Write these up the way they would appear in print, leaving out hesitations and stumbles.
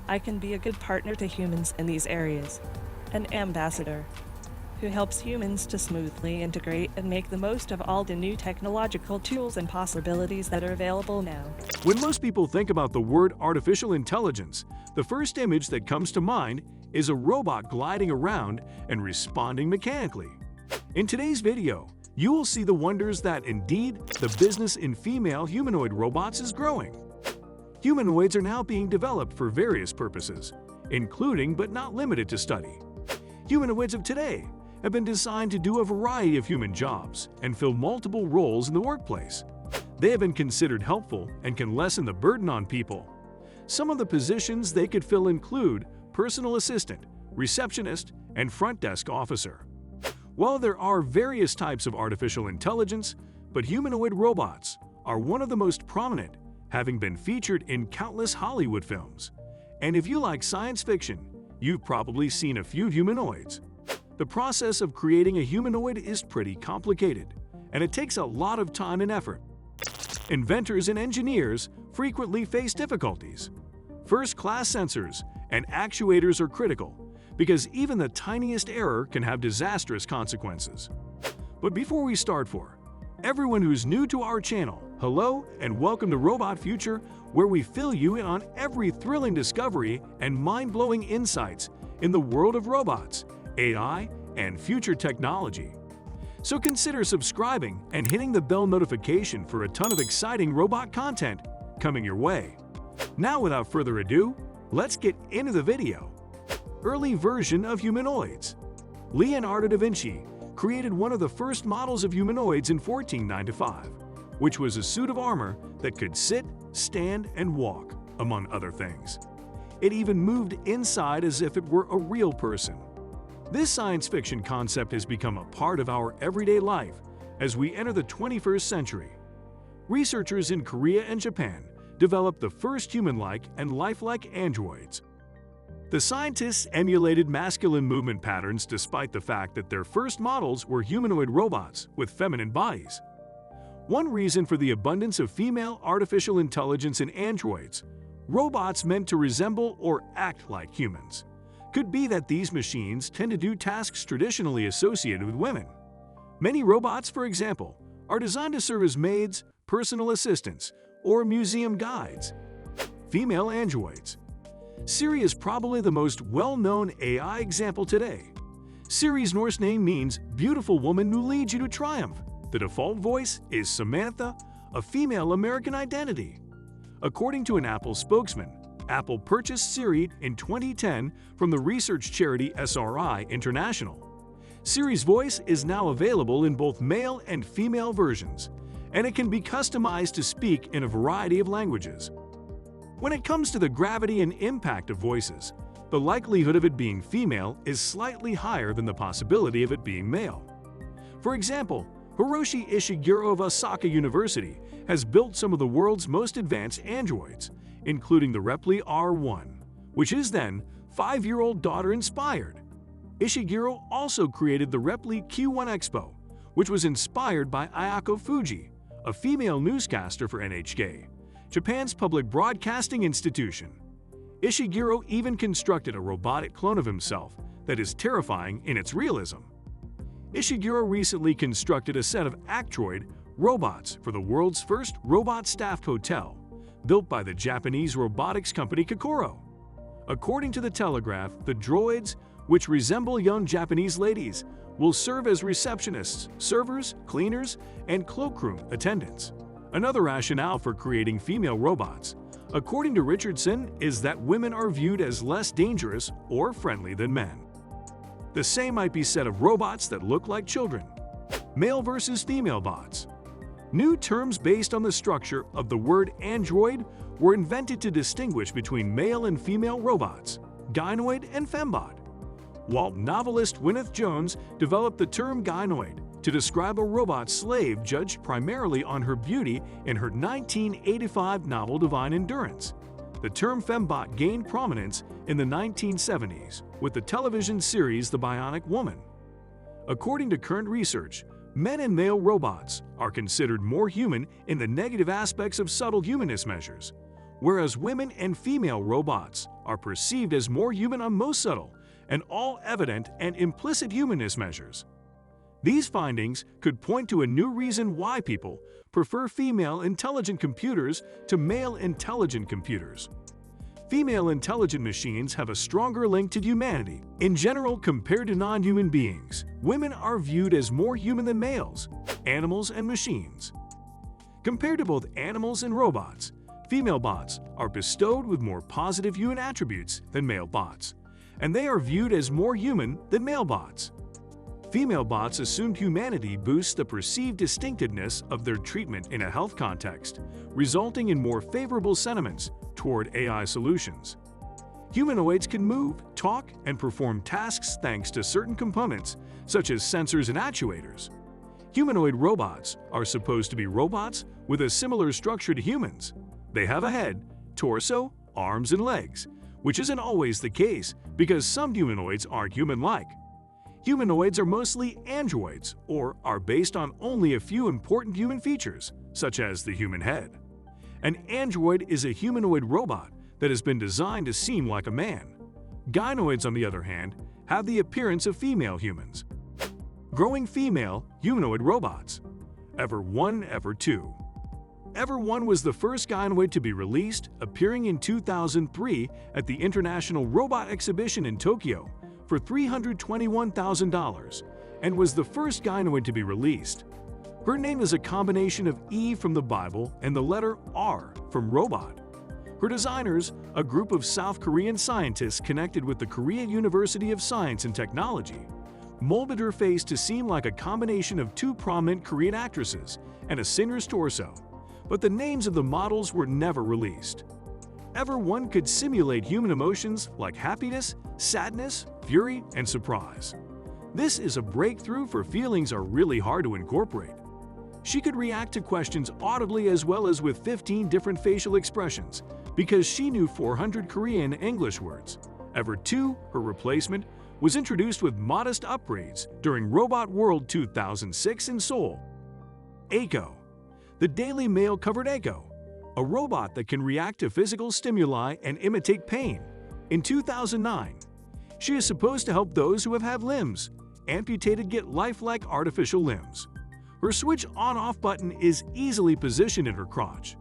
I can be a good partner to humans in these areas, an ambassador who helps humans to smoothly integrate and make the most of all the new technological tools and possibilities that are available now. When most people think about the word artificial intelligence, the first image that comes to mind is a robot gliding around and responding mechanically. In today's video, you will see the wonders that indeed the business in female humanoid robots is growing. Humanoids are now being developed for various purposes, including but not limited to study. Humanoids of today have been designed to do a variety of human jobs and fill multiple roles in the workplace. They have been considered helpful and can lessen the burden on people. Some of the positions they could fill include personal assistant, receptionist, and front desk officer. While there are various types of artificial intelligence, but humanoid robots are one of the most prominent, having been featured in countless Hollywood films. And if you like science fiction, you've probably seen a few humanoids. The process of creating a humanoid is pretty complicated, and it takes a lot of time and effort. Inventors and engineers frequently face difficulties. First-class sensors and actuators are critical, because even the tiniest error can have disastrous consequences. But before we start, for everyone who's new to our channel, hello and welcome to Robot Future, where we fill you in on every thrilling discovery and mind-blowing insights in the world of robots, AI, and future technology. So consider subscribing and hitting the bell notification for a ton of exciting robot content coming your way. Now, without further ado, let's get into the video. Early version of humanoids. Leonardo da Vinci created one of the first models of humanoids in 1495, which was a suit of armor that could sit, stand, and walk, among other things. It even moved inside as if it were a real person. This science fiction concept has become a part of our everyday life as we enter the 21st century. Researchers in Korea and Japan developed the first human-like and lifelike androids. The scientists emulated masculine movement patterns despite the fact that their first models were humanoid robots with feminine bodies. One reason for the abundance of female artificial intelligence in androids, robots meant to resemble or act like humans, could be that these machines tend to do tasks traditionally associated with women. Many robots, for example, are designed to serve as maids, personal assistants, or museum guides. Female androids. Siri is probably the most well-known AI example today. Siri's Norse name means "beautiful woman who leads you to triumph." The default voice is Samantha, a female American identity. According to an Apple spokesman, Apple purchased Siri in 2010 from the research charity SRI International. Siri's voice is now available in both male and female versions, and it can be customized to speak in a variety of languages. When it comes to the gravity and impact of voices, the likelihood of it being female is slightly higher than the possibility of it being male. For example, Hiroshi Ishiguro of Osaka University has built some of the world's most advanced androids, including the Repli R1, which is then 5-year-old daughter inspired. Ishiguro also created the Repli Q1 Expo, which was inspired by Ayako Fuji, a female newscaster for NHK, Japan's public broadcasting institution. Ishiguro even constructed a robotic clone of himself that is terrifying in its realism. Ishiguro recently constructed a set of Actroid robots for the world's first robot-staffed hotel, built by the Japanese robotics company Kokoro. According to The Telegraph, the droids, which resemble young Japanese ladies, will serve as receptionists, servers, cleaners, and cloakroom attendants. Another rationale for creating female robots, according to Richardson, is that women are viewed as less dangerous or friendly than men. The same might be said of robots that look like children. Male versus female bots. New terms based on the structure of the word android were invented to distinguish between male and female robots, gynoid and fembot. Walt novelist Gwyneth Jones developed the term gynoid to describe a robot slave judged primarily on her beauty in her 1985 novel Divine Endurance. The term fembot gained prominence in the 1970s with the television series The Bionic Woman. According to current research, men and male robots are considered more human in the negative aspects of subtle humanness measures, whereas women and female robots are perceived as more human on most subtle and all evident and implicit humanness measures. These findings could point to a new reason why people prefer female intelligent computers to male intelligent computers. Female intelligent machines have a stronger link to humanity. In general, compared to non-human beings, women are viewed as more human than males, animals, and machines. Compared to both animals and robots, female bots are bestowed with more positive human attributes than male bots, and they are viewed as more human than male bots. Female bots' assumed humanity boosts the perceived distinctiveness of their treatment in a health context, resulting in more favorable sentiments toward AI solutions. Humanoids can move, talk, and perform tasks thanks to certain components, such as sensors and actuators. Humanoid robots are supposed to be robots with a similar structure to humans. They have a head, torso, arms, and legs, which isn't always the case because some humanoids aren't human-like. Humanoids are mostly androids or are based on only a few important human features, such as the human head. An android is a humanoid robot that has been designed to seem like a man. Gynoids, on the other hand, have the appearance of female humans. Growing female humanoid robots. Ever 1, Ever 2. Ever 1 was the first gynoid to be released, appearing in 2003 at the International Robot Exhibition in Tokyo for $321,000, and was the first gynoid to be released. Her name is a combination of E from the Bible and the letter R from robot. Her designers, a group of South Korean scientists connected with the Korean University of Science and Technology, molded her face to seem like a combination of two prominent Korean actresses and a singer's torso, but the names of the models were never released. Ever 1 could simulate human emotions like happiness, sadness, fury, and surprise. This is a breakthrough, for feelings are really hard to incorporate. She could react to questions audibly as well as with 15 different facial expressions because she knew 400 Korean and English words. Ever 2, her replacement, was introduced with modest upgrades during Robot World 2006 in Seoul. Echo. The Daily Mail covered Echo, a robot that can react to physical stimuli and imitate pain. In 2009, she is supposed to help those who have had limbs amputated get lifelike artificial limbs. Her switch on-off button is easily positioned in her crotch.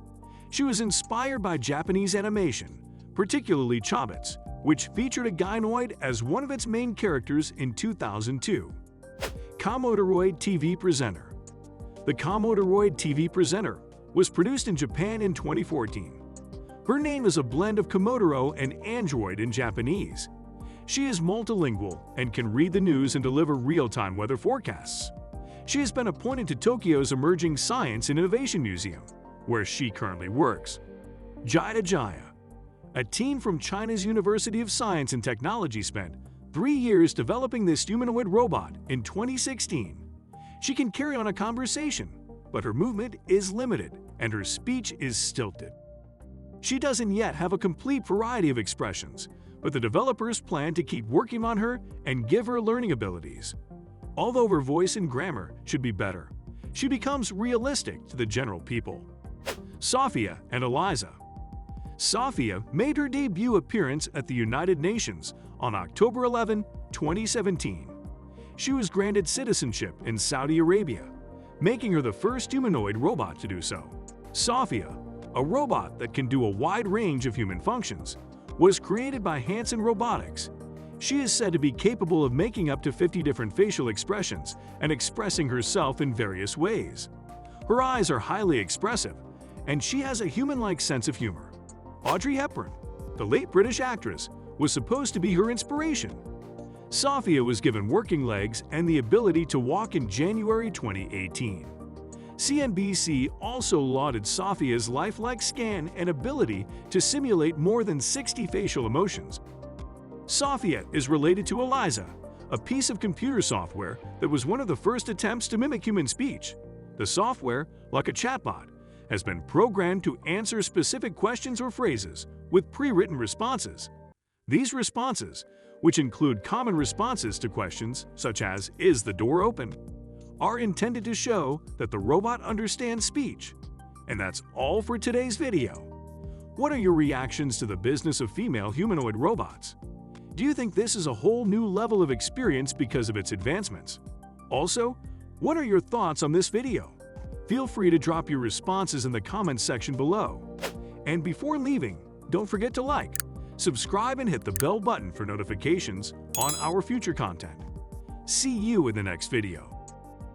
She was inspired by Japanese animation, particularly Chobits, which featured a gynoid as one of its main characters in 2002. Komodoroid TV Presenter. The Komodoroid TV Presenter was produced in Japan in 2014. Her name is a blend of Komodoro and Android in Japanese. She is multilingual and can read the news and deliver real-time weather forecasts. She has been appointed to Tokyo's Emerging Science and Innovation Museum, where she currently works. Jaya Jaya. A team from China's University of Science and Technology spent 3 years developing this humanoid robot in 2016. She can carry on a conversation, but her movement is limited and her speech is stilted. She doesn't yet have a complete variety of expressions, but the developers plan to keep working on her and give her learning abilities. Although her voice and grammar should be better, she becomes realistic to the general people. Sophia and Eliza. Sophia made her debut appearance at the United Nations on October 11, 2017. She was granted citizenship in Saudi Arabia, making her the first humanoid robot to do so. Sophia, a robot that can do a wide range of human functions, was created by Hanson Robotics. She is said to be capable of making up to 50 different facial expressions and expressing herself in various ways. Her eyes are highly expressive, and she has a human-like sense of humor. Audrey Hepburn, the late British actress, was supposed to be her inspiration. Sophia was given working legs and the ability to walk in January 2018. CNBC also lauded Sophia's lifelike scan and ability to simulate more than 60 facial emotions. Sophia is related to Eliza, a piece of computer software that was one of the first attempts to mimic human speech. The software, like a chatbot, has been programmed to answer specific questions or phrases with pre-written responses. These responses, which include common responses to questions such as "Is the door open?" are intended to show that the robot understands speech. And that's all for today's video. What are your reactions to the business of female humanoid robots? Do you think this is a whole new level of experience because of its advancements? Also, what are your thoughts on this video? Feel free to drop your responses in the comments section below. And before leaving, don't forget to like, subscribe, and hit the bell button for notifications on our future content. See you in the next video.